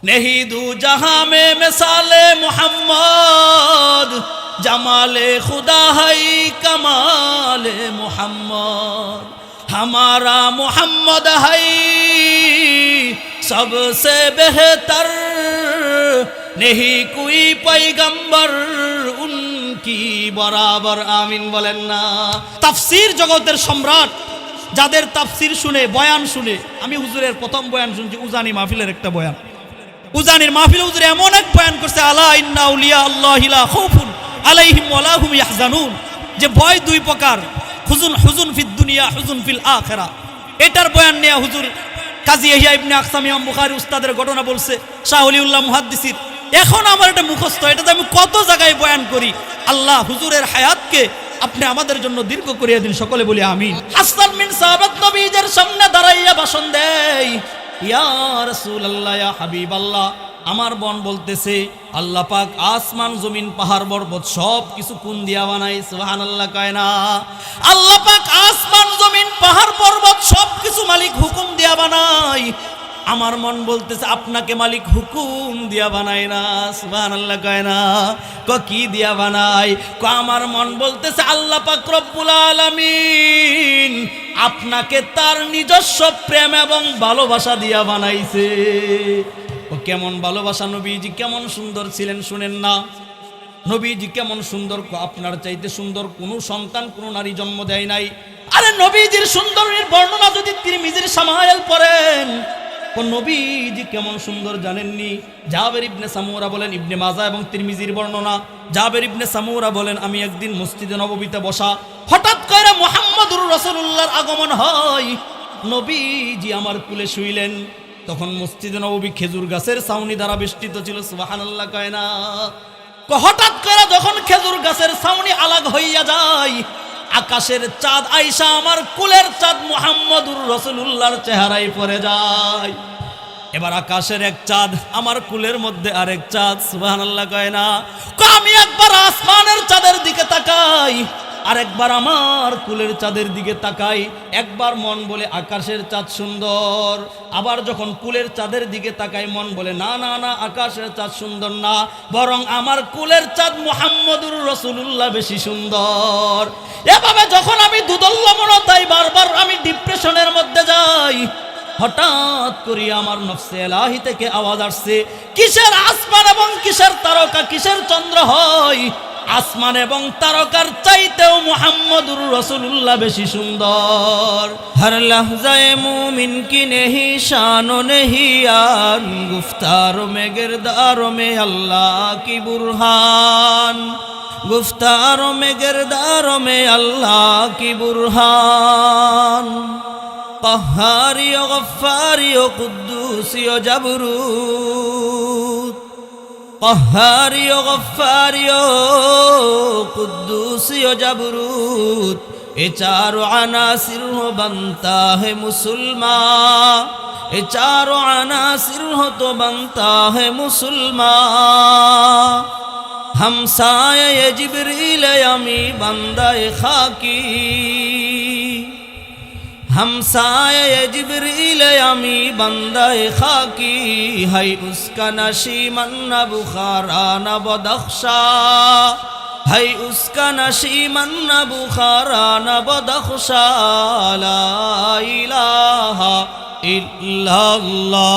नहीं दू जहां में मिसाले मोहम्मद, जमाले खुदा है कमाले मोहम्मद। हमारा मोहम्मद है सबसे बेहतर, नहीं कोई पैगंबर उनकी बराबर। आमीन बोलेন না। তাফসীর জগতের সম্রাট, যাদের তাফসীর শুনে বয়ান শুনে, আমি হুজুরের প্রথম বয়ান শুনছি উজানি মাহফিলের একটা বয়ান। উজানির মাহফিলে হুজুর এমন এক বয়ান করছে, আলা ইন্না আউলিয়া আল্লাহি লা খাউফুন আলাইহিম ওয়া লা হুম ইয়াহজানুন, যে ভয় দুই প্রকার, হুজুন ফিদ দুনিয়া হুজুন ফিল আখিরা। এটার বয়ান নিয়ে হুজুর কাজী ইয়াহইয়া ইবনে আকসাম ইমাম বুখারী উস্তাদের ঘটনা বলছে, শাহ ওলিউল্লাহ মুহাদ্দিসির। এখন আমার এটা মুখস্থ, এটাতে আমি কত জায়গায় বয়ান করি। আল্লাহ হুজুরের হায়াতকে আপনি আমাদের জন্য দীর্ঘ করিয়ে দিন, সকলে বলি আমিন। হাসান বিন সাহাবাত নবীজির সামনে দাঁড়াইয়া ভাষণ দেয়, ইয়া রাসূলুল্লাহ ইয়া হাবিবাল্লাহ। আমার বোন বলতেছে, আল্লাহ পাক আসমান জমিন পাহাড় পর্বত সব কিছু কোন দিয়া বানাই? সুবহানাল্লাহ কয় না? আল্লাহ পাক আসমান জমিন পাহাড় পর্বত সব কিছু মালিক হুকুম দিয়া বানাই। আমার মন বলতেছে আপনাকে মালিক হুকুম দিয়া বানায় না। সুবহানাল্লাহ কয় না? কি দিয়া বানাই? আমার মন বলতেছে আল্লাহ পাক রব্বুল আলামিন আপনাকে তার নিজস্ব প্রেম এবং ভালোবাসা দিয়া বানাইছে। ও কেমন ভালোবাসা! নবীজি কেমন সুন্দর ছিলেন শুনেন না? নবীজি কেমন সুন্দর! আপনার চাইতে সুন্দর কোনো সন্তান কোনো নারী জন্ম দেয় নাই। আরে নবীজির সুন্দরের বর্ণনা যদি তিরমিজির শামায়েল পড়েন, ও নবীজি কেমন সুন্দর জানেননি? জাবের ইবনে সামুরা বলেন, ইবনে মাজা এবং তিরমিজির বর্ণনা, জাবের ইবনে সামুরা বলেন, আমি একদিন মসজিদে নববীতে বসা, হঠাৎ করে মুহাম্মদুর রাসূলুল্লাহর আগমন হয়। নবীজি আমার কুলে শুইলেন। তখন মসজিদে নববী খেজুর গাছের ছাউনি দ্বারা বেষ্টিত ছিল। সুবহানাল্লাহ কয় না? হঠাৎ করে যখন খেজুর গাছের ছাউনি আলাগ হইয়া যায়, আকাশের চাঁদ আইসা আমার কুলের চাঁদ মুহাম্মদুর রাসূলুল্লাহর চেহারায় পড়ে যায়। এবার আকাশের এক চাঁদ, আমার কুলের মধ্যে আরেক চাঁদ। সুবহানাল্লাহ কয় না? আমি একবার আসমানের চাঁদের দিকে তাকাই, আরেকবার আমার কুলের চাঁদের দিকে তাকাই। একবার মন বলে আকাশের চাঁদ সুন্দর, আবার যখন কুলের চাঁদের দিকে তাকাই মন বলে না না না, আকাশের চাঁদ সুন্দর না, বরং আমার কুলের চাঁদ মুহাম্মদুর রাসূলুল্লাহ বেশি সুন্দর। এভাবে যখন আমি দুদল্যমনতায় বারবার আমি ডিপ্রেশনের মধ্যে যাই, হঠাৎ করে আমার নফসে এলাহি থেকে আওয়াজ আসছে, কিসের আসমান এবং কিসের তারকা, কিসের চন্দ্র হয়? আসমান এবং তারকার চাইতেও মুহাম্মদুর রাসূলুল্লাহ বেশি সুন্দর। হর লহজায়ে মুমিন কি নেহি শানো নেহি আন, গুফতারো মে গিরদারো মে আল্লাহ কি বুরহান, গুফতারো মে গিরদারো মে আল্লাহ কি বুরহান। قهاري وغفاري وقدوسي وجبروت، قهاري وغفاري وقدوسي وجبروت، ये चारों अनासिर हो बनता है मुसलमान, ये चारों अनासिर हो तो बनता है मुसलमान। हमसाए ये जिब्रील यमी बंदाए खाकी, हमसाए जिब्रील यमी बंदाए खाकी, है उसका नशीमन न बुखारा न बदख्शा, है उसका नशीमन न बुखारा न बदख्शा। ला इलाहा इल्लल्लाह।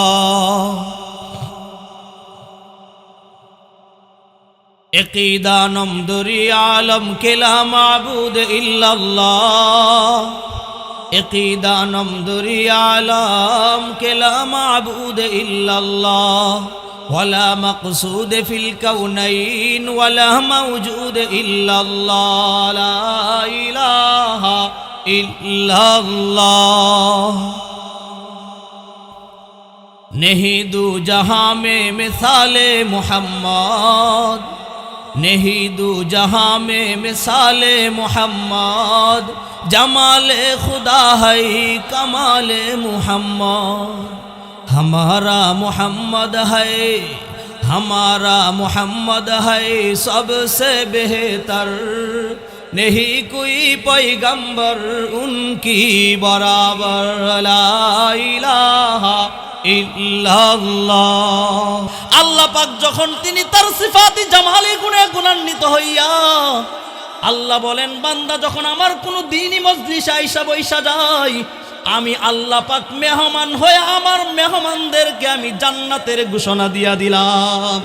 अक़ीदा नमदुरी आलम के ला माबूद इल्लल्लाह, अक़ीदा नमदुरी आलम के ला माबूद इल्लल्लाह, वला मक़सूद फिल कौनैन वला मौजूद इल्लल्लाह। ला इलाहा इल्लल्लाह। नहीं दू जहां में मिसाले मुहम्मद, नहीं दू जहां में मिसाले मुहम्मद, जमाले खुदा है कमाले मुहम्मद। हमारा मोहम्मद है, हमारा मोहम्मद है सबसे बेहतर, नहीं कोई पैगंबर उनकी बराबर ला इलाहा ইল্লাল্লাহ। আল্লাহ পাক যখন তিনি তার সিফাতি জামালি গুণে গুণান্বিত হইয়া আল্লাহ বলেন, বান্দা যখন আমার কোনো দ্বীনি মজলিসে আইসা বইসা যায়, আমি আল্লাহ পাক মেহমান হয়ে আমার মেহমানদেরকে আমি জান্নাতের ঘোষণা দিয়া দিলাম।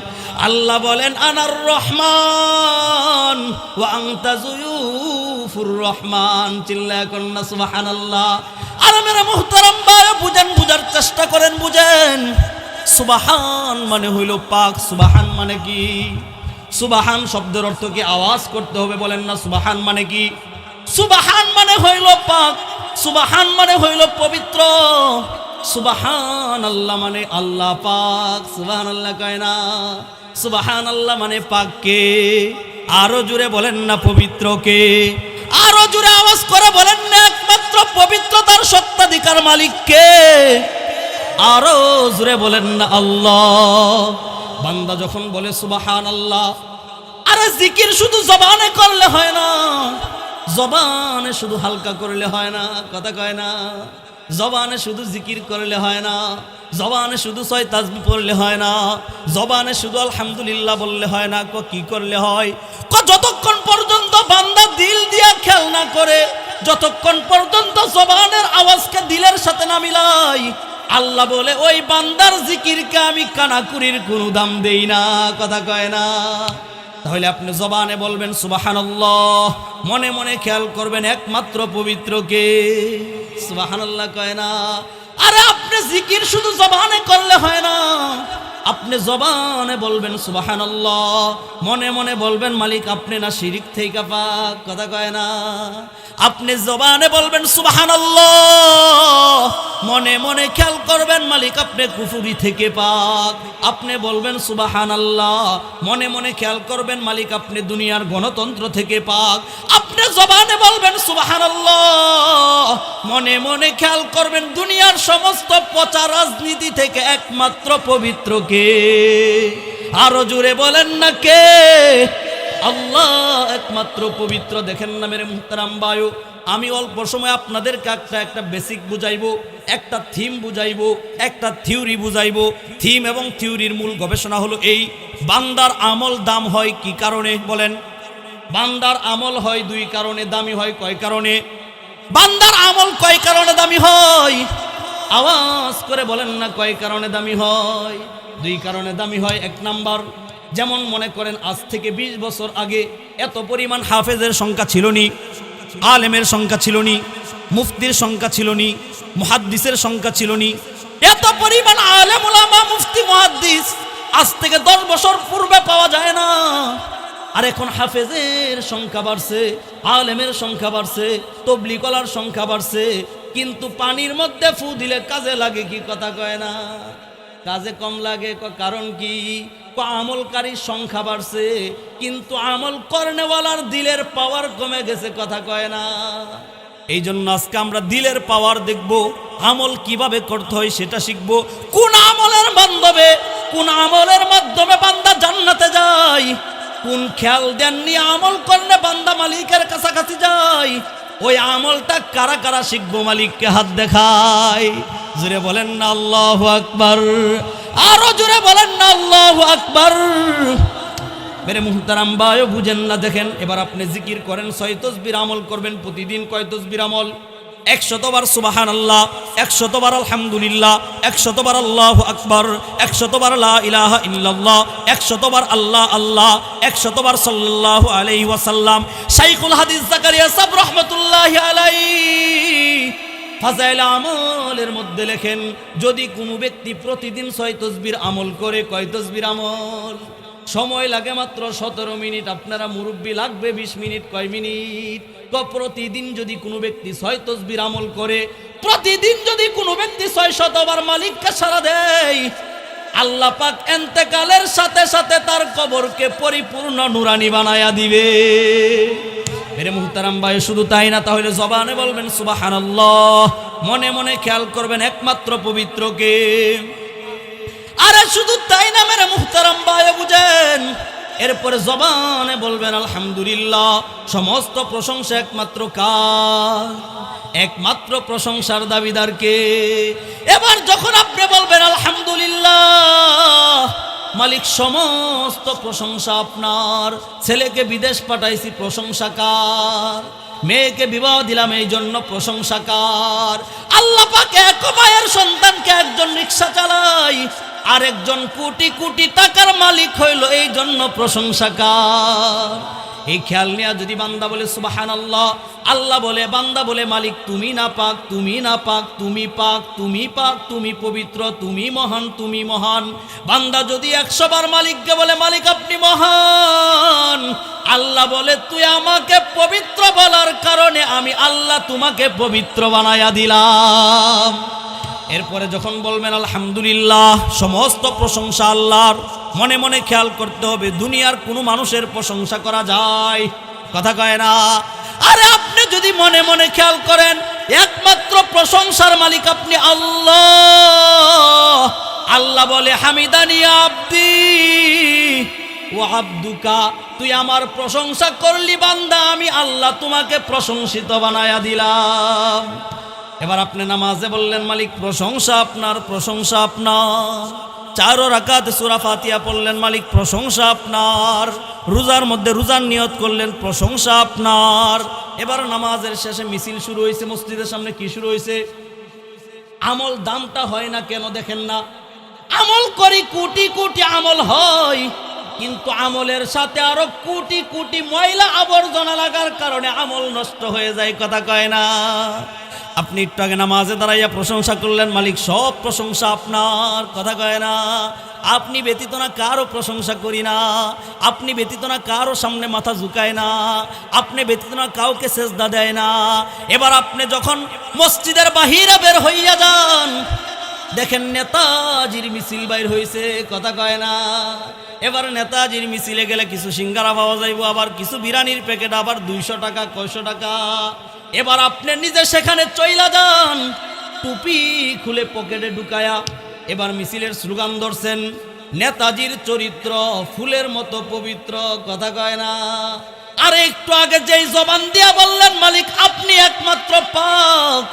আল্লাহ বলেন, আনার রহমান ওয়া আনতা যুয়ুফুর রহমান। চিল্লায়া কন্না সুবহানাল্লাহ। আর মেরে মুহতারাম ভাই, বুঝেন, বুঝার চেষ্টা করেন, বুঝেন। সুবহান মানে হইল পাক। সুবহান মানে কি? সুবহান শব্দের অর্থ কি? আওয়াজ করতে হবে, বলেন না সুবহান মানে কি? সুবহান মানে হইল পাক, সুবহান মানে হইল পবিত্র, সুবহান আল্লাহ মানে আল্লাহ পাক। সুবহান আল্লাহ কয় না? সুবহান আল্লাহ মানে পাক কে? আরো জোরে বলেন না পবিত্র কে? আরো জোরে আওয়াজ করে বলেন না একমাত্র পবিত্রতার সত্তাধিকার মালিক কে? আরো জোরে বলেন না আল্লাহ। বান্দা যখন বলে সুবহান আল্লাহ, আরে জিকির শুধু জবানে করলে হয় না, জবানে শুধু হালকা করলে হয় না, কথা কয় না। জবানে শুধু জিকির করলে হয় না, জবানে শুধু ছয় তাসবিহ পড়লে হয় না, জবানে শুধু আলহামদুলিল্লাহ বললে হয় না। কি করলে হয়? যতক্ষণ পর্যন্ত বান্দা দিল দিয়া খেয়াল না করে, যতক্ষণ পর্যন্ত জবানের আওয়াজকে দিলের সাথে না মিলাই, আল্লাহ বলে ওই বান্দার জিকিরকে আমি কানাকুরির কোনো দাম দেই না, কথা কয় না। তাহলে আপনি জবানে বলবেন সুবহানাল্লাহ, মনে মনে খেয়াল করবেন একমাত্র পবিত্র কে? সুবহানাল্লাহ কয় না। আরে আপনি জিকির শুধু জবানে করলে হয় না, আপনি জবানে বলবেন সুবহানাল্লাহ, মনে মনে বলবেন মালিক আপনি না শিরিক থেকে পাক, কথা কয় না। আপনি জবানে বলবেন সুবহানাল্লাহ, মনে মনে খেয়াল করবেন মালিক আপনি কুফরি থেকে পাক। আপনি বলবেন সুবহানাল্লাহ, মনে মনে খেয়াল করবেন মালিক আপনি দুনিয়ার গণতন্ত্র থেকে পাক। আপনি জবানে বলবেন সুবহানাল্লাহ, মনে মনে খেয়াল করবেন দুনিয়ার সমস্ত পচা রাজনীতি থেকে একমাত্র পবিত্র কে? আরো জোরে বলেন না কে? আল্লাহ একমাত্র পবিত্র। দেখেন না মেরে মুহতারাম ভাইও, আমি অল্প সময় আপনাদেরকে একটা বেসিক বুঝাইবো, একটা থিম বুঝাইবো, একটা থিওরি বুঝাইবো। থিম এবং থিওরির মূল গবেষণা হলো এই, বান্দার আমল দাম হয় কি কারণে? বলেন। বান্দার আমল হয় দুই কারণে, দামি হয় কয় কারণে? বান্দার আমল কয় কারণে দামি হয়? আওয়াজ করে বলেন না কয় কারণে দামি হয়? দুই কারণে দামি হয়। এক নাম্বার, যেমন মনে করেন আজ থেকে 20 বছর আগে এত পরিমাণ হাফেজের সংখ্যা ছিল নি, আলেমের সংখ্যা ছিল নি, মুফতির সংখ্যা ছিল নি, মুহাদ্দিসের সংখ্যা ছিল নি। এত পরিমাণ আলেম উলামা, মুফতি, মুহাদ্দিস আজ থেকে 10 বছর পূর্বে পাওয়া যায় না। আর এখন হাফেজের সংখ্যা বাড়ছে, আলেমের সংখ্যা বাড়ছে, তবলিগওয়ালার সংখ্যা বাড়ছে, কিন্তু পানির মধ্যে ফু দিলে কাজে লাগে কি? কথা কয় না। কাজে কম লাগে, কারণ কি? আমলকারীর সংখ্যা বাড়ছে, কিন্তু আমল করনেওয়ালার দিলের পাওয়ার কমে গেছে, কথা কয় না। এই জন্য আজকে আমরা দিলের পাওয়ার দেখব, আমল কিভাবে করতে হয় সেটা শিখব। কোন আমলের মাধ্যমে, কোন আমলের মাধ্যমে বান্দা জান্নাতে যায়, কোন খেয়াল দেননি আমল করলে বান্দা মালিকের কাছাকাছি যায়, ওই আমলটা কারা কারা শিখবো? মালিককে হাত দেখায়। জোরে বলেন না আল্লাহু আকবার। আরো জোরে বলেন না আল্লাহু আকবার। মেরে মুহতারাম ভাই বুঝেন না, দেখেন এবার আপনি জিকির করেন, 6 তাসবিহ আমল করবেন। প্রতিদিন কয় তাসবিহ আমল? 100 বার সুবহানাল্লাহ, 100 বার আলহামদুলিল্লাহ, 100 বার আল্লাহু আকবার, 100 বার লা ইলাহা ইল্লাল্লাহ, 100 বার আল্লাহ আল্লাহ, 100 বার সাল্লাল্লাহু আলাইহি ওয়াসাল্লাম। শাইখুল হাদিস জাকারিয়া সাহেব রাহমাতুল্লাহি আলাইহি ফাজাইল আমলের মধ্যে লেখেন, যদি কোনো ব্যক্তি প্রতিদিন 6 তাসবিহ আমল করে, কয় তাসবিহ আমল? সময় লাগে মাত্র 17 মিনিট। আপনারা মুরব্বী লাগবে 20 মিনিট, কয় মিনিট? প্রতিদিন যদি কোনো ব্যক্তি 6 তাসবিহ আমল করে, প্রতিদিন যদি কোনো ব্যক্তি 600 বার মালিককে সাড়া দেয়, আল্লাহ পাক ইন্তেকালের সাথে সাথে তার কবরকে পরিপূর্ণ নুরানি বানায়া দিবে। মেরে মুহতারাম ভাই, শুধু তাই না, তাহলে জবানে বলবেন সুবহানাল্লাহ, মনে মনে খেয়াল করবেন একমাত্র পবিত্রকে। আরে শুধু তাই না মেরে মুহতারাম ভাই, বুঝেন এরপরে জবানে বলবেন আলহামদুলিল্লাহ। সমস্ত প্রশংসা একমাত্র কার? একমাত্র প্রশংসার দাবিদার কে? এবার যখন আপনি বলবেন আলহামদুলিল্লাহ, মালিক সমস্ত প্রশংসা আপনার। ছেলেকে বিদেশ পাঠাইছি, প্রশংসা কার? মেয়েকে বিবাহ দিলাম, এই জন্য প্রশংসা কার? আল্লাহ পাক এক মায়ের সন্তানকে একজন রিকশা চালায়, আরেকজন কোটি কোটি টাকার মালিক হইল, এই জন্য প্রশংসা কার? এই খেয়াল নিয়ে যদি বান্দা বলে সুবহানাল্লাহ, আল্লাহ বলে, বান্দা বলে মালিক তুমি না পাক, তুমি না পাক, তুমি পাক, তুমি পাক, তুমি পবিত্র, তুমি মহান, তুমি মহান। বান্দা যদি 100 বার মালিককে বলে মালিক আপনি মহান, আল্লাহ বলে তুই আমাকে পবিত্র বলার কারণে আমি আল্লাহ তোমাকে পবিত্র বানায়া দিলাম। এরপরে যখন বলবেন আলহামদুলিল্লাহ, সমস্ত প্রশংসা আল্লাহর, মনে মনে খেয়াল করতে হবে দুনিয়ার কোনো মানুষের প্রশংসা করা যায়? কথা কয় না। আরে আপনি যদি মনে মনে খেয়াল করেন একমাত্র প্রশংসার মালিক আপনি আল্লাহ। আল্লাহ বলে হামিদানি আব্দি ও আব্দুকা, তুই আমার প্রশংসা করলি বান্দা, আমি আল্লাহ তোমাকে প্রশংসিত বানায়া দিলাম। এবার আপনি নামাজে বললেন মালিক প্রশংসা আপনার, প্রশংসা আপনার। 4 রাকাত সূরা ফাতিহা পড়লেন, মালিক প্রশংসা আপনার। রোজার মধ্যে রোজার নিয়ত করলেন, প্রশংসা আপনার। এবার নামাজের শেষে মিছিল শুরু হয়েছে, মসজিদের সামনে কি শুরু হয়েছে? আমল দামটা হয় না কেন দেখেন না? আমল করি, কোটি কোটি আমল হয়, কিন্তু আমলের সাথে আরো কোটি কোটি ময়লা আবর্জনা লাগার কারণে আমল নষ্ট হয়ে যায়। কথা কয় না। আপনি একটু আগে নামাজে দাঁড়াইয়া প্রশংসা করলেন, মালিক সব প্রশংসা আপনার। কথা কয় না। আপনি ব্যতীত না কারো প্রশংসা করি না, আপনি ব্যতীত না কারো সামনে মাথা ঝুঁকায় না, আপনি ব্যতীত না কাউকে সেজদা দেয় না। এবার আপনি যখন মসজিদের বাহিরে বের হইয়া যান, দেখেন নেতাজির মিছিল বাইর হয়েছে। কথা কয় না। এবার নেতাজির মিছিলে গেলে কিছু সিঙ্গারা পাওয়া যাইব, আবার কিছু বিরিয়ানির প্যাকেট আবার 200 টাকা, 100 টাকা। এবার আপনি নিজে সেখানে চইলা যান, টুপি খুলে পকেটে ঢুকায়া এবার মিছিলের স্লোগান ধরছেন, নেতাজির চরিত্র ফুলের মতো পবিত্র। কথা কয় না। আর একটু আগে যেই জবান দিয়া বললেন মালিক আপনি একমাত্র পাক,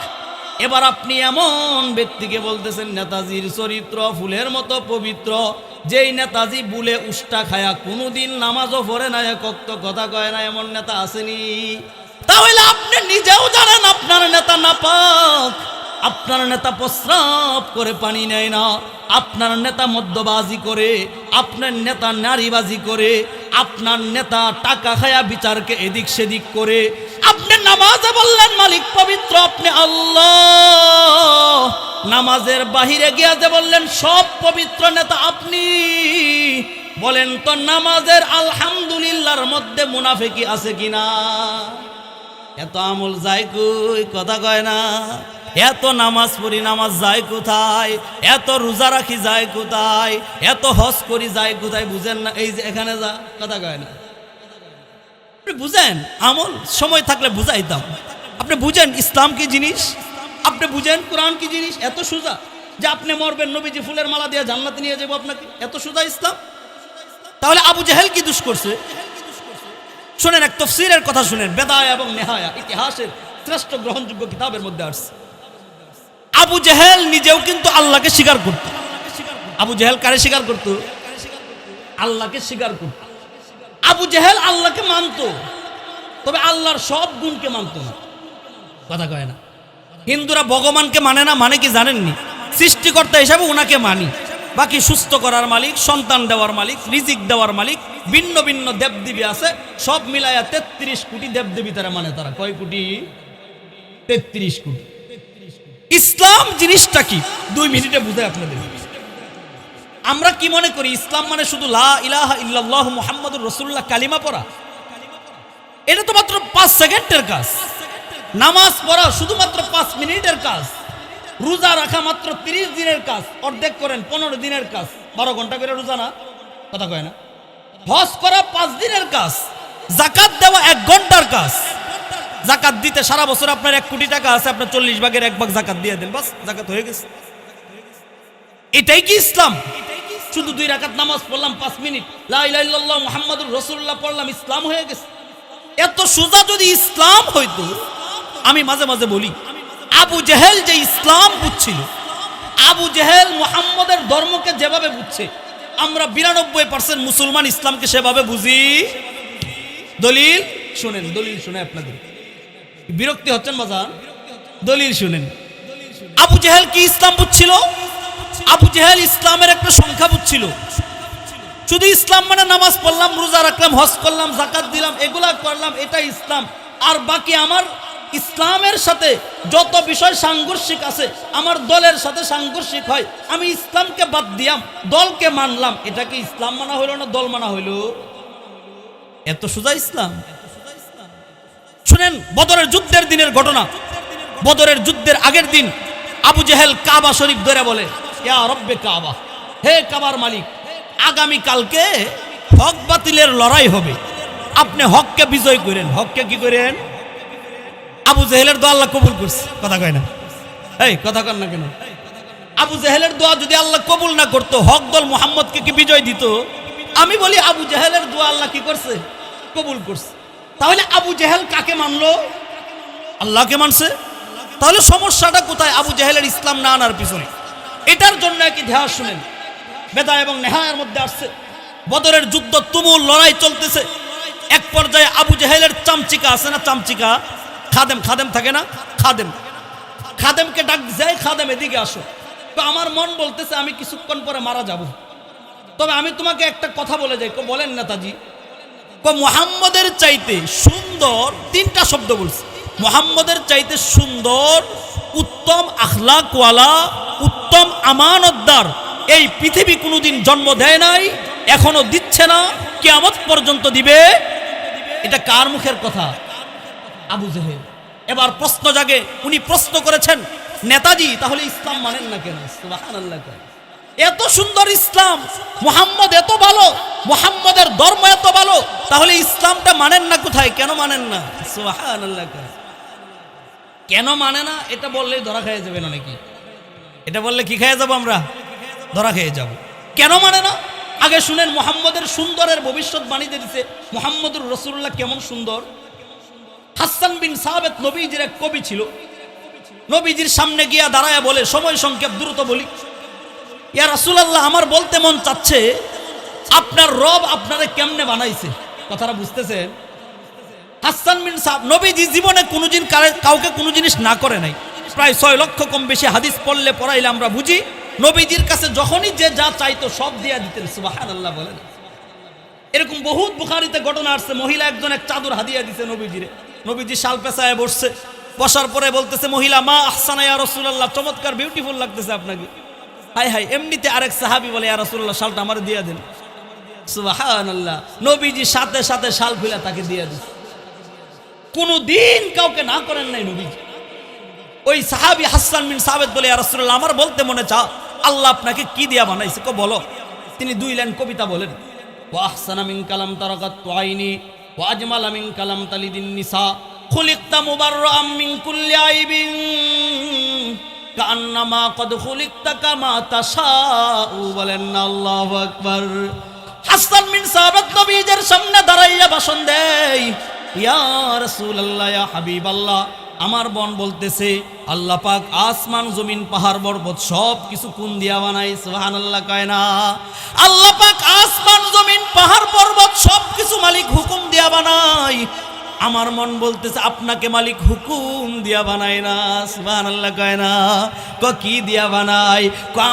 এবার আপনি এমন ব্যক্তিকে বলতেছেন নেতাজির চরিত্র ফুলের মতো পবিত্র, যেই নেতাজি বুলে উষ্টা খায়া কোনোদিন নামাজও পড়ে না, এক ওয়াক্ত কথা কয় না, এমন নেতা আসেনি। তাহলে আপনি নিজেও জানেন আপনার নেতা নাপাক, আপনার নেতা প্রস্রাব করে পানি নেয় না, আপনার নেতা মদ্যবাজি করে, আপনার নেতা নারীবাজি করে, আপনার নেতা টাকা খায়া বিচারকে এদিক সেদিক করে। আপনি নামাজে বললেন মালিক পবিত্র, আপনি আল্লাহ। নামাজের বাহিরে গিয়া যে বললেন সব পবিত্র নেতা আপনি। বলেন তো নামাজের আলহামদুলিল্লাহর মধ্যে মুনাফিকি আছে কিনা? এত আমল যায় কই? কথা কয় না। এত নামাজ পড়ি, নামাজ যায় কোথায়? এত রোজা রাখি যায় কোথায়? এত হজ করি যায় কোথায়? বুঝেন না? এই যে এখানে যা। কথা কয় না। আপনি বুঝেন? আমল সময় থাকলে বুঝাইতাম। আপনি বুঝেন ইসলাম কি জিনিস, আপনি বুঝেন কোরআন কি জিনিস। এত সোজা যে আপনি মরবেন, নবীজি ফুলের মালা দিয়ে জান্নাতে নিয়ে যাবো আপনাকে, এত সোজা ইসলাম। তাহলে আবু জেহেল কি দুষ করছে? শুনেন, এক তাফসীরের কথা শুনেন, বেদায়া এবং নেহায়া, ইতিহাসের শ্রেষ্ঠ গ্রহণযোগ্য কিতাবের মধ্যে আসছে। আবু জেহেল নিজেও কিন্তু আল্লাহকে স্বীকার করত। আবু জেহেল কারে স্বীকার করত? আল্লাহকে স্বীকার করত। আবু জেহেল আল্লাহকে মানত, তবে আল্লাহর সব গুণকে মানত না। কথা কয় না। হিন্দুরা ভগবানকে মানে না, মানে কি জানেননি? সৃষ্টিকর্তা হিসাবে ওনাকে মানি, বাকি সুস্থ করার মালিক, সন্তান দেওয়ার মালিক, রিজিক দেওয়ার মালিক, ভিন্ন ভিন্ন দেবদেবী আছে, সব মিলাইয়া 33 কোটি দেবদেবী তারা মানে। তারা কয় কোটি? 33 কোটি। ইসলাম জিনিসটা কি 2 মিনিটে বুঝাই আপনাদের। আমরা কি মনে করি ইসলাম মানে শুধু লা ইলাহা ইল্লাল্লাহু মুহাম্মাদুর রাসূলুল্লাহ কালিমা পড়া? এটা তো মাত্র 5 সেকেন্ডের কাজ। নামাজ পড়া শুধুমাত্র 5 মিনিটের কাজ। রোজা রাখা মাত্র 30 দিনের কাজ। অর্ধেক করেন 15 দিনের কাজ। 12 ঘন্টা করে রোজা না? কথা কয় না। হজ করা 5 দিনের কাজ। যাকাত দেওয়া 1 ঘন্টার কাজ। যাকাত দিতে সারা বছর আপনার 1 কোটি টাকা আছে, আপনার 40 ভাগের 1 ভাগ যাকাত দিয়ে দেন, বাস যাকাত হয়ে গেছে। এটাই কি ইসলাম? শুধু 2 রাকাত নামাজ পড়লাম 5 মিনিট লা ইলাহা ইল্লাল্লাহ মুহাম্মাদুর রাসূলুল্লাহ পড়লাম, ইসলাম হয়ে গেছে। এত সোজা যদি ইসলাম হইতো, আমি মাঝে মাঝে বলি আবু জেহেল যে ইসলাম বুঝছিল, আবু জেহেল মুহাম্মদের ধর্মকে যেভাবে বুঝছে, আমরা 92% মুসলমান ইসলামকে সেভাবে বুঝি। দলিল শুনেন, দলিল শুনে আপনাদের বিরক্তি হচ্ছেন বাজার, দলিল শুনেন। আবু জেহেল কি ইসলাম বুঝছিল? আবু জেহেল ইসলামের একটা সংখ্যা বুঝছিল। শুধু ইসলাম মানে নামাজ পড়লাম, রোজা রাখলাম, হজ করলাম, যাকাত দিলাম, এগুলা করলাম, এটা ইসলাম। আর বাকি আমার ইসলামের সাথে যত বিষয় সাংঘর্ষিক আছে, আমার দলের সাথে সাংঘর্ষিক হয়, আমি ইসলামকে বাদ দিয়াম, দলকে মানলাম, এটাকে ইসলাম মানা হইল না দল মানা হইল? এত সোজা ইসলাম। শুনেন, বদরের যুদ্ধের দিনের ঘটনা। বদরের যুদ্ধের আগের দিন আবু জেহেল কাবা শরীফ ধরে বলে, ইয়া রব্বে কাবা, হে কাবার মালিক, আগামী কালকে হক বাতিলের লড়াই হবে, আপনি হককে বিজয় করেন। হককে কি করেন? আবু জেহেলের দোয়া আল্লাহ কবুল করছে, কথা কয় না? এই কথা কন না কেন? আবু জেহেলের দোয়া যদি আল্লাহ কবুল না করতো, হক দল মুহাম্মদকে কি বিজয় দিত? আমি বলি আবু জেহেলের দোয়া আল্লাহ কি করছে? কবুল করছে। তাহলে আবু জেহেল কাকে মানলো? আল্লাহকে মানছে। তাহলে সমস্যাটা কোথায় আবু জেহেলের ইসলাম না আনার পিছনে? এটার জন্য কি ইতিহাস শুনেন, বেদা এবং নেহায়ের মধ্যে আসছে, বদরের যুদ্ধ তুমুল লড়াই চলতেছে। এক পর্যায়ে আবু জেহেলের চামচিকা আছে না, চামচিকা, খাদেম, খাদেম থাকে না, খাদেম, খাদেমকে ডাক যায়, খাদেম এদিকে আসো। তো আমার মন বলতেছে আমি কিছুক্ষণ পরে মারা যাব, তবে আমি তোমাকে একটা কথা বলে যাই। বলেন নেতাজি। মুহাম্মদের চাইতে সুন্দর, 3টা শব্দ বলছে, মুহাম্মদের চাইতে সুন্দর, উত্তম আখলাকওয়ালা, উত্তম আমানতদার এই পৃথিবী কোনোদিন জন্ম দেয় নাই, এখনো দিচ্ছে না, কিয়ামত পর্যন্ত দিবে। এটা কার মুখের কথা? আবু জেহেল। এবার প্রশ্ন জাগে, উনি প্রশ্ন করেছেন, নেতাজি তাহলে ইসলাম মানেন না কেন? সুবহানাল্লাহ। এত সুন্দর ইসলাম, মুহাম্মদ এত ভালো, মুহাম্মদের ধর্ম এত ভালো, তাহলে ইসলামটা মানেন না কোথায়? কেন মানেন না? সুবহানাল্লাহ। কেন মানে না এটা বললেই ধরা খেয়ে যাবেন অনেকে। এটা বললে কি খেয়ে যাব? আমরা ধরা খেয়ে যাব। কেন মানে না? আগে শুনেন, মুহাম্মদের সুন্দরের ভবিষ্যৎবাণী দিয়েছে। মুহাম্মদুর রাসূলুল্লাহ কেমন সুন্দর। হাসান বিন সাবিত নবীজির এক কবি ছিল, নবীজির সামনে গিয়া দাঁড়ায় বলে, সময় সংক্ষেপ দ্রুত বলি, ইয়া রাসূলুল্লাহ, আমার বলতে মন চাচ্ছে আপনার রব আপনারে কেমনে বানাইছে। কথাটা বুঝতেছেন? হাসান বিন সাবিত নবীজি জীবনে কোনোদিন কাউকে কোনো জিনিস না করে নাই। প্রায় 6 লক্ষ কম বেশি হাদিস পড়লে পড়াইলে আমরা বুঝি, নবীজির কাছে যখনই যে যা চাইতো সব দিয়া দিতেন। সুবহানাল্লাহ বলেন। এরকম বহুত বুখারীতে ঘটনা আসছে, মহিলা একজন এক চাদর হাদিয়া দিছে নবীজিরে। নবীজি শাল পেঁচায় বসছে, বসার পরে বলতেছে মহিলা, মা আহসানা ইয়া রাসূলুল্লাহ, চমৎকার বিউটিফুল লাগতেছে আপনাকে। হাই হাই, এমনিতে আরেক সাহাবী বলে, ইয়া রাসূলুল্লাহ শালটা আমারে দিয়ে দেন। সুবহানাল্লাহ। নবীজি সাথে সাথে শাল খুলে তাকে দিয়ে দিছে। কোনদিন কাউকে না করেন নাই নবীজি। ওই সাহাবী হাসান বিন সাবিত বলে, ইয়া রাসূলুল্লাহ, আমার বলতে মনে চা, আল্লাহ আপনাকে কি দিয়া বানাইছে বলো। তিনি 2 লাইন কবিতা বলেন, ওয়া আহসানা মিন কালাম তারাকাত আইনি ওয়া আজমালা মিন কালাম তালিদিন নিসা খুলিকতা মুবাররাম মিন কুল্লি আইবিন কান্নামা কদ খুলিকতা কামা তাশাউ। বলেন না আল্লাহু আকবার। হাসান বিন সাবিত নবীজির সামনে দাঁড়াইয়া ভাষণ দেয়, ইয়া রাসূলুল্লাহ, ইয়া হাবিবাল্লাহ, আমার বোন বলতেছে আল্লাহ পাক আসমান জমিন পাহাড় পর্বত সব কিছু কোন দিয়া বানাই? সুবহানাল্লাহ কয় না? আল্লাহ পাক আসমান জমিন পাহাড় পর্বত সব কিছু মালিক হুকুম দিয়া বানাই। আমার মন বলতেছে আপনাকে মালিক হুকুম দিয়া বানায় না। সুবহানাল্লাহ কয় না? কি দিয়া বানাই?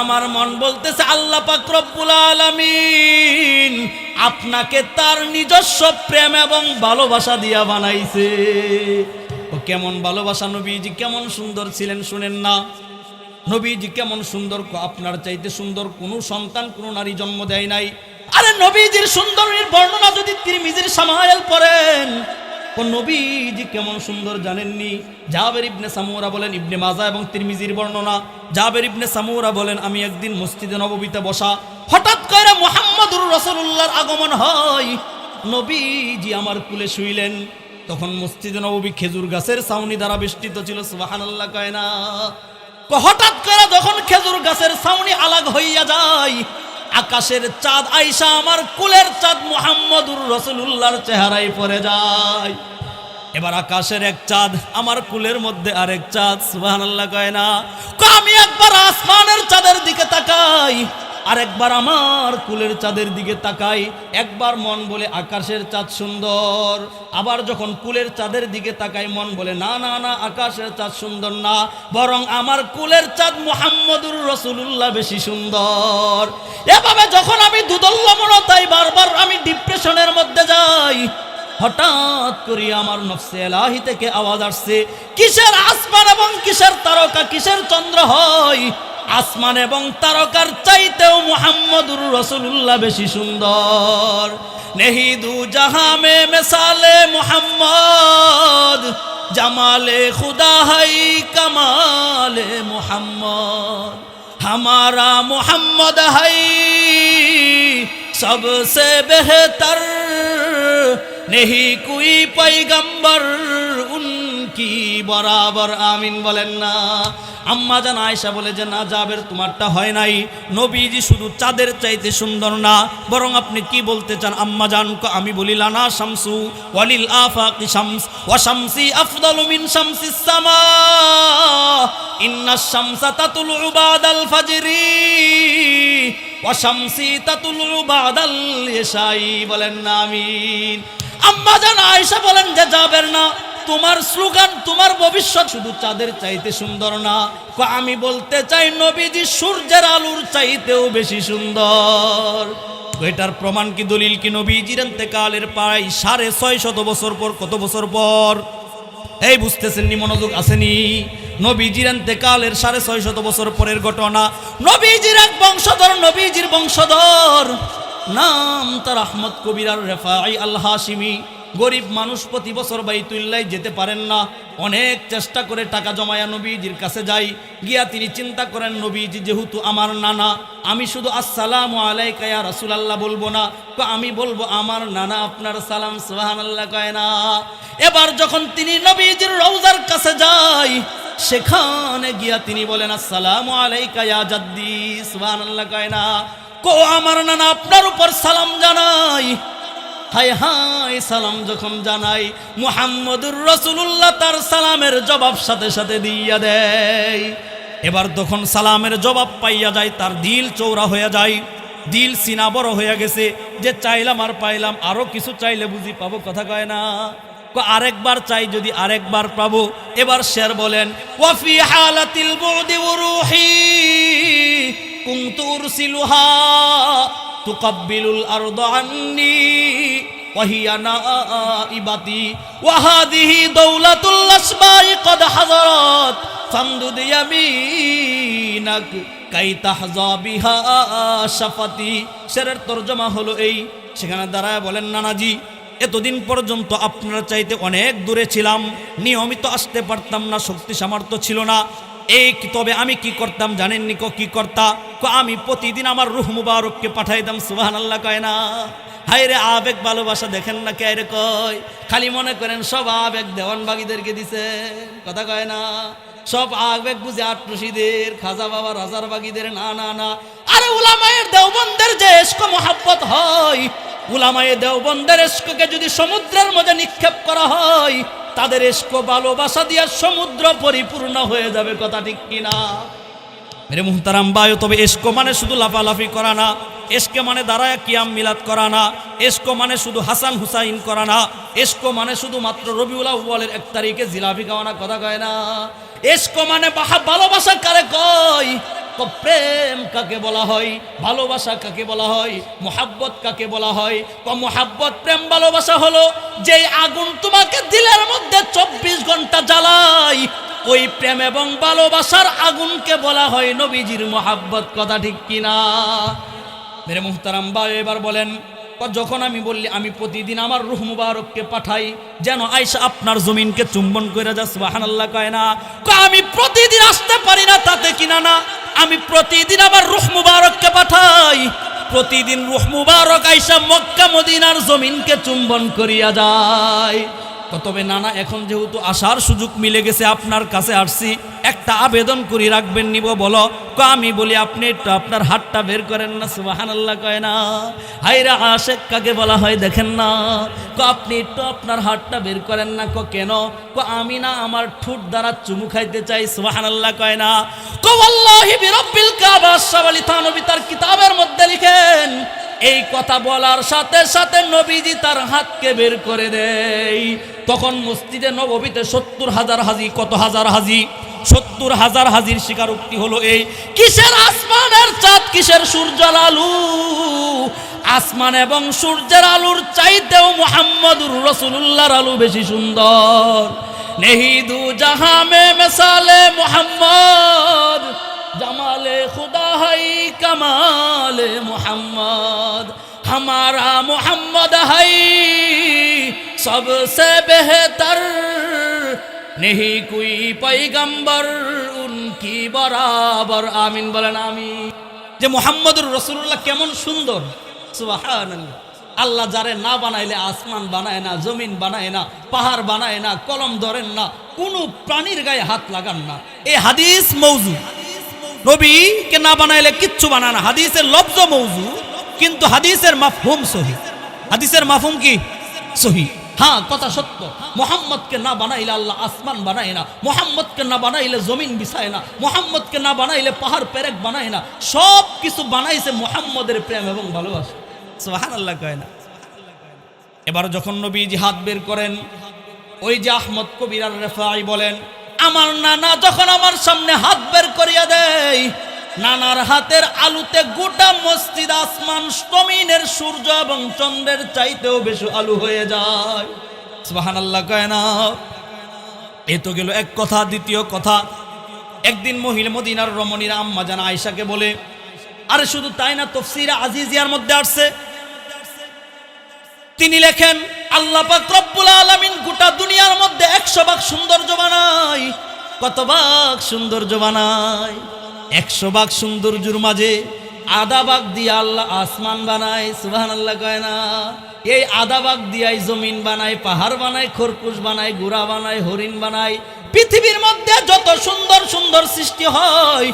আমার মন বলতেছে আল্লাহ পাক রব্বুল আলামিন আপনাকে তার নিজস্ব প্রেম এবং ভালোবাসা দিয়া বানাইছে। কেমন ভালোবাসা, নবীজি কেমন সুন্দর ছিলেন শুনেন না। নবীজি কেমন সুন্দর, আপনার চাইতে সুন্দর কোনো সন্তান কোনো নারী জন্ম দেয় নাই। আরে নবীজির সুন্দরের বর্ণনা যদি তিরমিজির শামায়েল পড়েন, নবীজি কেমন সুন্দর জানেননি? জাবের ইবনে সামুরা বলেন, ইবনে মাজা এবং তিরমিজির বর্ণনা, জাবের ইবনে সামুরা বলেন, আমি একদিন মসজিদে নববীতে বসা, হঠাৎ করে মুহাম্মদুর রাসূলুল্লাহর আগমন হয়। নবীজি আমার কুলে শুইলেন। তখন মসজিদে নববী খেজুর গাছের ছাউনি দ্বারা বেষ্টিত ছিল। সুবহানাল্লাহ কয় না? হঠাৎ করে যখন খেজুর গাছের ছাউনি আলাগ হইয়া যায়, আকাশের চাঁদ আইসা আমার কুলের চাঁদ মুহাম্মদুর রাসূলুল্লাহর চেহারায় পড়ে যায়। এবার আকাশের এক চাঁদ, আমার কুলের মধ্যে আরেক চাঁদ, সুবহানাল্লাহ কয় না। আমি একবার আসমানের চাঁদের দিকে তাকাই, আরেকবার আমার কুলের চাঁদের দিকে তাকাই। একবার মন বলে আকাশের চাঁদ সুন্দর, আবার যখন কুলের চাঁদের দিকে তাকাই মন বলে না না না, আকাশের চাঁদ সুন্দর না, বরং আমার কুলের চাঁদ মুহাম্মদুর রাসূলুল্লাহ বেশি সুন্দর। এভাবে যখন আমি দুদল্যমনতায় বারবার আমি ডিপ্রেশনের মধ্যে যাই, হঠাৎ করে আমার নফসে এলাহি থেকে আওয়াজ আসছে, কিসের আসমান এবং কিসের তারকা, কিসের চন্দ্র হয়? আসমান এবং তারকার চাইতেও মুহাম্মদুর রাসূলুল্লাহ বেশি সুন্দর। নেহি দু জাহাঁ মে মিসালে মুহাম্মদ, জামালে খুদা হাই কমালে মুহাম্মদ, हमारा मोहम्मद है सबसे बेहतर, नहीं कोई पैगंबर उनकी बराबर। आमीन बोलेन ना। আম্মা জান আয়েশা বলে যে না জাবের, তোমারটা হয় নাই, নবীজি শুধু চাঁদের চাইতে সুন্দর না, বরং আপনি কি বলতে চান আম্মা জান? আমি বলি লানা শামসু ওয়ালিল আফাকি শামস ওয়া শামসি আফদালু মিন শামসিস সামা, ইন্নাশ শামসা তাতুলু বাদাল ফাজরি ওয়া শামসি তাতুলু বাদাল ইশাই। বলেন না আমিন। আম্মা জান আয়েশা বলেন যে জাবের না, তোমার স্লোগান, তোমার ভবিষ্যৎ শুধু চাঁদের চাইতে সুন্দর না, আমি বলতে চাই নবীজি সূর্যের আলোর চাইতেও বেশি সুন্দর। এটার প্রমাণ কি, দলিল কি? নবীজির ইন্তেকালের প্রায় 650 বছর পর, কত বছর পর? এই বুঝতেছেন নি? মনোযোগ আসেনি? নবীজির ইন্তেকালের 650 বছর পরের ঘটনা। নবীজির এক বংশধর, নবীজির বংশধর, নাম তার আহমদ কবির আর রেফাই আল হাশিমি। গরিব মানুষ, প্রতি বছর বাইতুল্লাহ যেতে পারেন না, অনেক চেষ্টা করে টাকা জমায়া নবীজির কাছে যাই। গিয়া তিনি চিন্তা করেন, নবীজি যেহেতু আমার নানা, আমি শুধু আসসালামু আলাইকা ইয়া রাসূলুল্লাহ বলবো না, আমি বলবো আমার নানা আপনার সালাম। সুবহানাল্লাহ কয় না। এবার যখন তিনি নবীজির রওজার কাছে যায়, সেখানে গিয়া তিনি বলেন আসসালামু আলাইকা ইয়া জাদ্দি। সুবহানাল্লাহ কয় না। আমার নানা আপনার উপর সালাম জানাই। হায় হায়, সালাম যখন জানাই, মুহাম্মদুর রাসূলুল্লাহ তার সালামের জবাব সাথে সাথে দিয়া দেয়। এবার তখন সালামের জবাব পাইয়া যায়, তার দিল চৌড়া হয়ে যায়, দিল সিনা বড় হয়ে গেছে, যে চাইলাম আর পাইলাম, আরো কিছু চাইলে বুঝি পাবো, কথা কয় না। আরেকবার চাই, যদি আরেকবার পাবো। এবার শের বলেন, ওয়াফি হালাতিল বুদি ওয়ারুহি কুনতু উরসিলুহা তুকাব্বিলুল আরদ আন্নি ওয়াহিয়া নাইবাতি ওয়া হাদিহি দাওলাতুল আসবাই কদ হাযারাত ফামদুদ ইয়ামিনাক কাই তাহযা বিহা শাফাতি। শেরের তরজমা হলো এই। সেখানে দাঁড়ায় বলেন, নানাজি এতদিন পর্যন্ত আপনার চাইতে অনেক দূরে ছিলাম, নিয়মিত আসতে পারতাম না, শক্তি সামর্থ্য ছিল না। তবে আমি কি করতাম জানেননি? কি করতা? আমি প্রতিদিন আমার রূহ মুবারককে পাঠাইতাম। সুবহানাল্লাহ কয় না। হায় রে আবেগ ভালোবাসা দেখেন না কে রে কয়, খালি মনে করেন সব আবেগ দেওয়ানবাগীদেরকে দিছে, কথা কয় না। সব আবেগ বুঝে আটরশিদের, খাজা বাবা, রাজার বাগীদের, না না না। আরে উলামায়ে দেওবন্দের যে ইশক মোহাব্বত হয়, উলামায়ে দেওবন্দের ইশককে যদি সমুদ্রের মধ্যে নিক্ষেপ করা হয়, তাদের ইশক ভালোবাসা দিয়া সমুদ্র পরিপূর্ণ হয়ে যাবে, কথা ঠিক কিনা? মেরে মুহতারাম ভাই, তবে ইশক মানে শুধু লাফালাফি করা না, ইশক মানে দাঁড়ায় কিয়াম মিলাদ করা না, ইশক মানে শুধু হাসান হুসাইন করা না, ইশক মানে শুধু মাত্র রবিউল আউয়ালের 1 তারিখে জিলাপি খাওয়া না, কথা কয় না। ইশক মানে ভালোবাসা কারে কয়? প্রেম কাকে বলা হয়? ভালোবাসা কাকে বলা হয়? মোহাব্বত কাকে বলা হয়? মোহাব্বত, প্রেম, ভালোবাসা হলো যেই আগুন তোমাকে দিলের মধ্যে 24 ঘন্টা জ্বালায়, ওই প্রেম এবং ভালোবাসার আগুনকে বলা হয় নবীজির মোহাব্বত, কথা ঠিক কিনা? মেরে মুহতারাম ভাই, এবার বলেন, যখন আমি বললি আমি প্রতিদিন আমার রূহ মুবারককে পাঠাই যেন আয়েশা আপনার জমিনকে চুম্বন করে যা, সুবহানাল্লাহ কয় না। আমি প্রতিদিন আসতে পারি না, তাতে কিনা না, আমি প্রতিদিন আমার রূহ মুবারককে পাঠাই, প্রতিদিন রূহ মুবারক আয়েশা মক্কা মদিনার জমিনকে চুম্বন করিয়া যায়। তবে নানা এখন যেহেতু আসার সুযোগ মিলে গেছে আপনার কাছে আসছি, একটা আবেদন করি রাখবেন নিব বলো? আমি বলি আপনি একটু আপনার হাতটা বের করেন না। সুবহানাল্লাহ কয় না। হায়রা আশেক কাকে বলা হয় দেখেন না। আপনি একটু আপনার হাতটা বের করেন না। কেন? আমি না আমার ঠোঁট দ্বারা চুমু খাইতে চাই। সুবহানাল্লাহ কয় না। ওয়াল্লাহি বিরাব্বিল কাবা আশ-শাবালি থানবী তার কিতাবের মধ্যে লিখেন, এই কথা বলার সাথে সাথে নবীজি তার হাতকে বের করে দেয়। তখন মসজিদে নববীতে 70,000 হাজি, কত হাজার হাজি? 70,000 হাজির স্বীকারোক্তি হলো এই, কিসের আসমানের চাঁদ, কিসের সূর্যের আলো? আসমান এবং সূর্যের আলোর চাইতেও মুহাম্মদুর রাসূলুল্লাহর আলো বেশি সুন্দর। নেহি দু জাহাঁ মে মিসালে মুহাম্মদ, जमाले खुदा है कमाले मोहम्मद, हमारा मोहम्मद है सबसे बेहतर, नहीं कोई पैगंबर उनकी बराबर। आमीन बोलेन आमीन। যে মুহাম্মদুর রাসূলুল্লাহ কেমন সুন্দর, সুবহানাল্লাহ। আল্লাহ যারে না বানাইলে আসমান বানায় না, জমিন বানায় না, পাহাড় বানায় না, কলম ধরেন না, কোনো প্রাণীর গায়ে হাত লাগান না। এই হাদিস মৌজু, নবীকে না বানাইলে কিচ্ছু বানায় না। হাদিসের লফজ মৌজু, কিন্তু হাদিসের মাফহুম সহি। হাদিসের মাফহুম কি? সহি। হ্যাঁ, কথা সত্য। মুহাম্মদকে না বানাইলে আল্লাহ আসমান বানায় না, মুহাম্মদকে না বানাইলে জমিন বিছায় না, মুহাম্মদকে না বানাইলে পাহাড় পেরেক বানায় না। সব কিছু বানাইছে মুহাম্মদের প্রেম এবং ভালোবাসা। সুবহানাল্লাহ কয় না। এবার যখন নবীজি হাত বের করেন, ওই যে আহমদ কবির আর রেফাই বলেন, আমার নানা যখন আমার সামনে হাত বের করিয়া দেয়, নানার হাতের আলুতে গোটা মসজিদ আসমান জমিনের সূর্য এবং চন্দ্রের চাইতেও বেশি আলু হয়ে যায়। সুবহানাল্লাহ কয় না। এ তো গেল এক কথা। দ্বিতীয় কথা, একদিন মহিলা মদিনার রমণীরা আম্মা জান আয়েশাকে বলে, আরে শুধু তাই না, তাফসীরে আজিজিয়ার মধ্যে আসছে, তিনি লেখেন আল্লাহ পাক রব্বুল আলামিন গোটা দুনিয়ার মধ্যে 100 ভাগ সৌন্দর্য বানায়। কত ভাগ সৌন্দর্য বানায়? 100 ভাগ সৌন্দর্যের মাঝে আধা ভাগ দিয়ে আল্লাহ আসমান বানায়। সুবহানাল্লাহ কয় না। এই আধা ভাগ দিয়াই জমিন বানায়, পাহাড় বানায়, খরগোশ বানায়, ঘোড়া বানায়, হরিণ বানায়। পৃথিবীর মধ্যে যত সুন্দর সুন্দর সৃষ্টি হয়,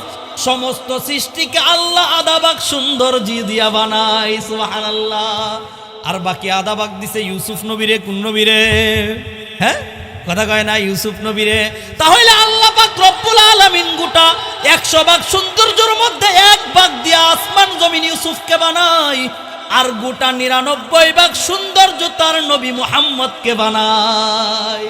সমস্ত সৃষ্টিকে আল্লাহ আধা ভাগ সৌন্দর্য দিয়া বানায়। সুবহানাল্লাহ। আর বাকি আধা ভাগ দিছে ইউসুফ নবীরে। কোন নবীরে? হ্যাঁ, কথা কয় না, ইউসুফ নবীরে। তাহলে আল্লাহ পাক রব্বুল আলামিন গোটা 100 ভাগ সৌন্দর্যের মধ্যে 1 ভাগ দিয়ে আসমান জমিন ইউসুফকে বানায়, আর গোটা 99 ভাগ সৌন্দর্য তার নবী মুহাম্মদকে বানায়।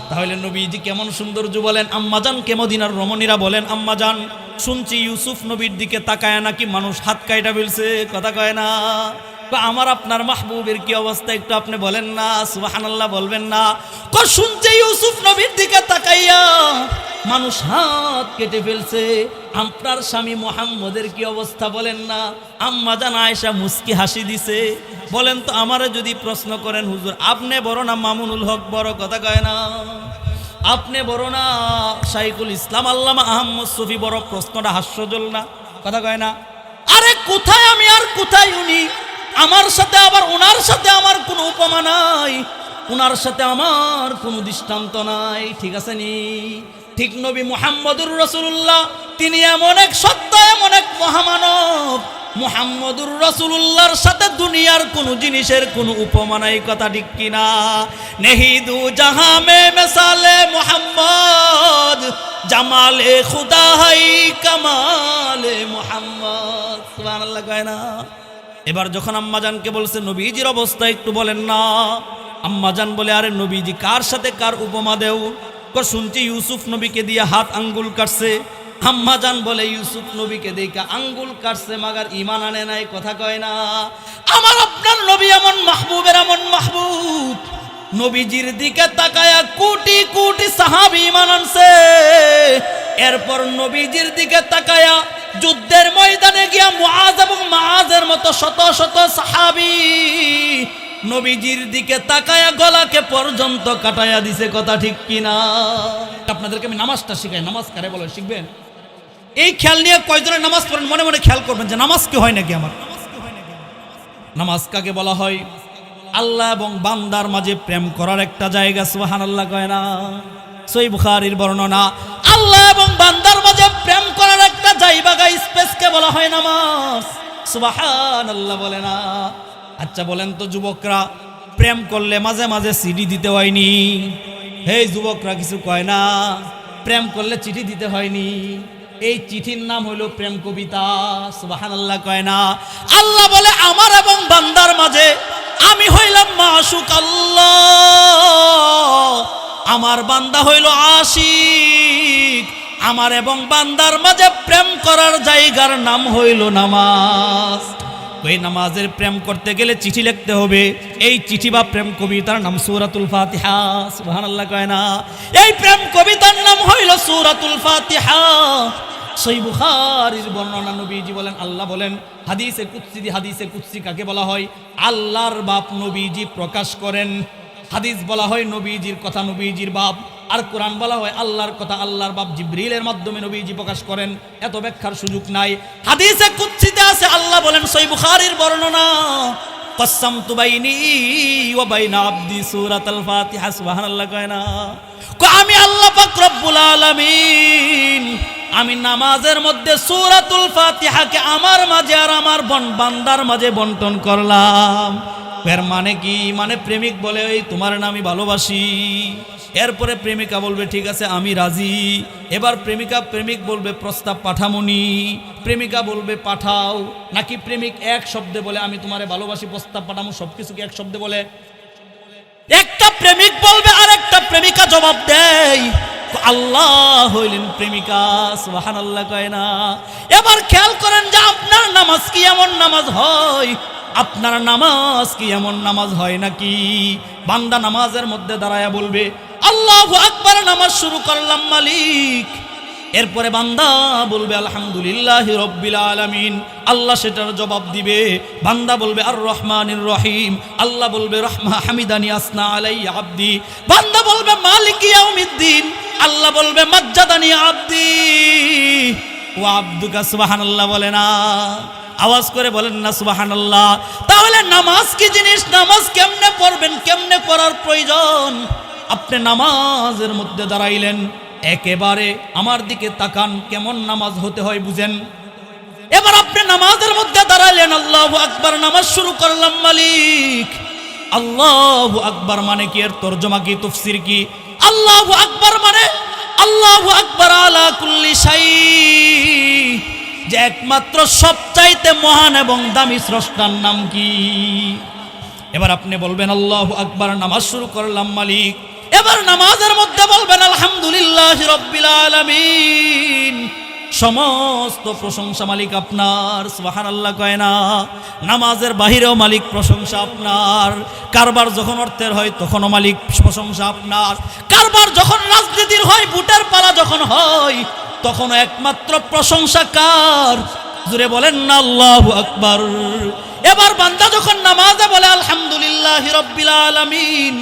তাহলে নবীজি কেমন সৌন্দর্য বলেন। আম্মাজানকে মদিনার রমণীরা বলেন, আম্মাজান শুনছি ইউসুফ নবীর দিকে তাকায় নাকি মানুষ হাত কাইটা ফেলছে। কথা কয় না। আমার আপনার মাহবুবের কি অবস্থা একটু আপনি বলেন না। সুবহানাল্লাহ বলবেন না। শুনছে ইউসুফ নবীর দিকে তাকাইয়া মানুষ হাত কেটে ফেলছে। আপনার স্বামী মুহাম্মদের কি অবস্থা বলেন না। আম্মা জান আয়েশা মুস্কি হাসি দিছে। বলেন তো, আমারে যদি প্রশ্ন করেন হুজুর আপনি বড় না মামুনুল হক বড়? কথা কয় না। আপনি বড় না শাইখুল ইসলাম আল্লামা আহমদ শফী বড়? প্রশ্নটা হাস্যজল না? কথা কয় না। আরে কোথায় আমি আর কোথায় উনি? আমার সাথে আবার ওনার সাথে আমার কোনো উপমা নাই, ওনার সাথে আমার কোনো দৃষ্টান্ত নাই। ঠিক আছে নি? ঠিক নবী মুহাম্মদুর রাসূলুল্লাহ তিনি এমন এক সত্তা, এমন এক মহামানব, মুহাম্মদুর রাসূলুল্লাহর সাথে দুনিয়ার কোনো জিনিসের কোনো উপমা নাই। কথা ঠিক কিনা? নেহি দু জাহাঁ মে মিসালে মুহাম্মদ, জামালে খুদা হাই কামালে মুহাম্মদ। সুবহানাল্লাহ কয় না। এবার যখন আম্মাজানকে বলছে নবীজির অবস্থা একটু বলেন না, আম্মাজান বলে, আরে নবীজি কার সাথে কার উপমা দেও? শুনছি ইউসুফ নবীকে দিয়ে হাত আঙ্গুল কাটছে। আম্মাজান বলে, ইউসুফ নবীকে দেখে আঙ্গুল কাটছে মাগার ঈমান আনে নাই। কথা কয় না। আমার আপনার নবী এমন মাহবুবের এমন মাহবুব, নবীজির দিকে তাকায়া কোটি কোটি সাহাবী ঈমান আনছে। এরপর নবীজির দিকে তাকায়া যুদ্ধের ময়দানে গিয়া মুআজ এবং মাআজের মতো শত শত সাহাবী নবীজির দিকে তাকায়া গলাকে পর্যন্ত কাটায়া দিছে। কথা ঠিক কিনা? আপনাদেরকে আমি নামাজটা শিখাই। নামাজ কারে বলে শিখবেন? এই খেয়াল নিয়ে কয়জনের নামাজ পড়েন মনে মনে খেয়াল করবেন যে নামাজ কি হয় নাকি আমার? নামাজ কাকে বলা হয়? আল্লাহ এবং বান্দার মাঝে প্রেম করার একটা জায়গা, সুবহানাল্লাহ কয় না? সহিহ বুখারীর বর্ণনা, আল্লাহ এবং বান্দার মাঝে প্রেম করার একটা জায়গা, স্পেসকে বলা হয় নামাজ। সুবহানাল্লাহ বলে না? আচ্ছা বলেন তো যুবকরা, প্রেম করলে মাঝে মাঝে চিঠি দিতে হয়নি? হে যুবকরা কিছু কয় না? প্রেম করলে চিঠি দিতে হয়নি? এই চিঠির নাম হলো প্রেম কবিতা। সুবহানাল্লাহ কয় না? আল্লাহ বলে আমার এবং বান্দার মাঝে আমি হইলাম মাশুক আল্লাহ, আমার বান্দা হইল আশিক। আমার এবং বান্দার মাঝে প্রেম করার জায়গার নাম হইল নামাজ। ওই নামাজের প্রেম করতে গেলে চিঠি লিখতে হবে। এই চিঠি বা প্রেম কবিতার নাম সূরাতুল ফাতিহা। সুবহানাল্লাহ কয় না? এই প্রেম কবিতার নাম হইল সূরাতুল ফাতিহা। সহিহ বুখারীর বর্ণনা, নবীজি বলেন, আল্লাহ বলেন হাদিসে কুদসি, হাদিসে কুদসি কাকে বলা হয়? আল্লাহর বাপ নবীজি প্রকাশ করেন। হাদিস বলা হয় নবীজির কথা, নবীজির বাপ। আর কোরআন বলা হয় আল্লাহর কথা, আল্লাহর বাপ জিবরিলের মাধ্যমে নবীজি প্রকাশ করেন। এত ব্যাখ্যার সুযোগ নাই। হাদিসে কুদসিতে আছে, আল্লাহ বলেন, সহিহ বুখারীর বর্ণনা, কসসামতু বাইনি ওয়া বাইনা আবদি সূরাতুল ফাতিহা। সুবহানাল্লাহ কয় না? আমি আল্লাহ পাক রব্বুল আলামিন আমি নামাজের মধ্যে সূরাতুল ফাতিহাকে আমার মাঝে আর আমার বান্দার মাঝে বন্টন করলাম। এর মানে কি? মানে প্রেমিক বলে এই তোমার না আমি ভালোবাসি। এরপরে প্রেমিকা বলবে ঠিক আছে আমি রাজি। এবার প্রেমিক বলবে প্রস্তাব পাঠামনি। প্রেমিকা বলবে পাঠাও। নাকি প্রেমিক এক শব্দে বলে আমি তোমারে ভালোবাসি, প্রস্তাব পাঠামো, সবকিছু কি এক শব্দে বলে? একটা প্রেমিক বলবে আর একটা প্রেমিকা জবাব দেয়। আল্লাহ হইলেন প্রেমিকা। সুবহানাল্লাহ কয় না? এবার খেয়াল করেন যে আপনার নামাজ কি এমন নামাজ হয়? আপনার নামাজ কি এমন নামাজ হয় নাকি? বান্দা নামাজের মধ্যে দাঁড়ায়া বলবে আল্লাহু আকবার, নামাজ শুরু করলাম মালিক। এরপরে বান্দা বলবে আলহামদুলিল্লাহি রাব্বিল আলামিন। আল্লাহ সেটার জবাব দিবে। বান্দা বলবে আর রহমানির রহিম। আল্লাহ বলবে রহমা হামিদানি আসনা আলাইয়া আবদি। বান্দা বলবে মালিকি ইয়াউমিদ্দিন। আল্লাহ বলবে মাজ্জাদানি আবদি ওয়া আবদুকা। সুবহানাল্লাহ বলে না? আওয়াজ করে বলেন না সুবহানাল্লাহ? তাহলে নামাজ কি জিনিস? নামাজ কেমনে পড়বেন, কেমনে পড়ার প্রয়োজন? আপনি নামাজের মধ্যে দাঁড়াইলেন, একেবারে আমার দিকে তাকান, কেমন নামাজ হতে হয় বুঝেন। এবার আপনি নামাজের মধ্যে দাঁড়াইলেন, আল্লাহু আকবার, নামাজ শুরু করলাম মালিক। আল্লাহু আকবার মানে কি? এর তরজমা কি, তাফসীর কি? আল্লাহু আকবার মানে আল্লাহু আকবার আলা কুল্লি শাই, যে একমাত্র সবচাইতে মহান এবং দামি স্রষ্টার নাম কি? এবার আপনি বলবেন আল্লাহু আকবার, নামাজ শুরু করলাম মালিক। এবার নামাজের মধ্যে বলবেন আলহামদুলিল্লাহি রাব্বিল আলামিন, সমস্ত প্রশংসা মালিক আপনার। সুবহানাল্লাহ কয় না? নামাজের বাহিরেও মালিক প্রশংসা আপনার। কারবার যখন অর্থের হয় তখনও মালিক প্রশংসা আপনার। কারবার যখন রাজনীতির হয়, ভোটের পালা যখন হয়, তখনও একমাত্র প্রশংসা কার? জুড়ে বলেন না আল্লাহু আকবার। এবার বান্দা যখন নামাজে বলে আলহামদুলিল্লাহি রাব্বিল আলামিন,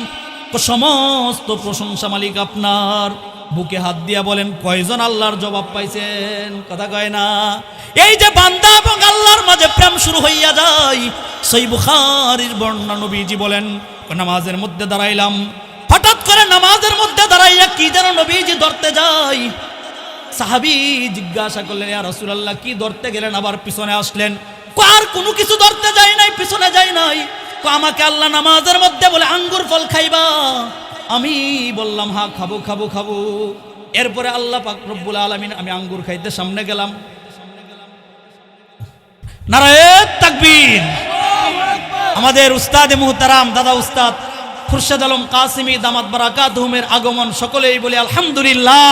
সমস্ত প্রশংসা মালিক আপনার। বুকে হাত দিয়া বলেন কয়জন আল্লাহর জবাব পাইছেন? কথা কয় না? এই যে বান্দা এবং আল্লাহর মাঝে প্রেম শুরু হইয়া যায়। সহিহ বুখারীর বর্ণনা, নবীজি বলেন নামাজের মধ্যে দাঁড়াইলাম, হঠাৎ করে নামাজের মধ্যে দাঁড়াইয়া কি যেন নবীজি ধরতে যায়। সাহাবী জিজ্ঞাসা করলেন ইয়া রাসূলুল্লাহ, কি ধরতে গেলেন আবার পিছনে আসলেন? আর কোনো কিছু ধরতে যায় নাই, পিছনে যায় নাই। আমাকে আল্লাহ নামাজের মধ্যে বলে আঙ্গুর ফল খাইবা? আমি বললাম হ্যাঁ খাবো খাবো খাবো। এরপরে আল্লাহ পাক রব্বুল আলামিন, আমি আঙ্গুর খাইতে সামনে গেলাম, নারায়ে তাকবীর। আমাদের উস্তাদে মুহতারাম দাদা উস্তাদ খুরশেদ আলম কাসিমি দামাত বারাকাতুহুমের আগমন, সকলেই বলি আলহামদুলিল্লাহ।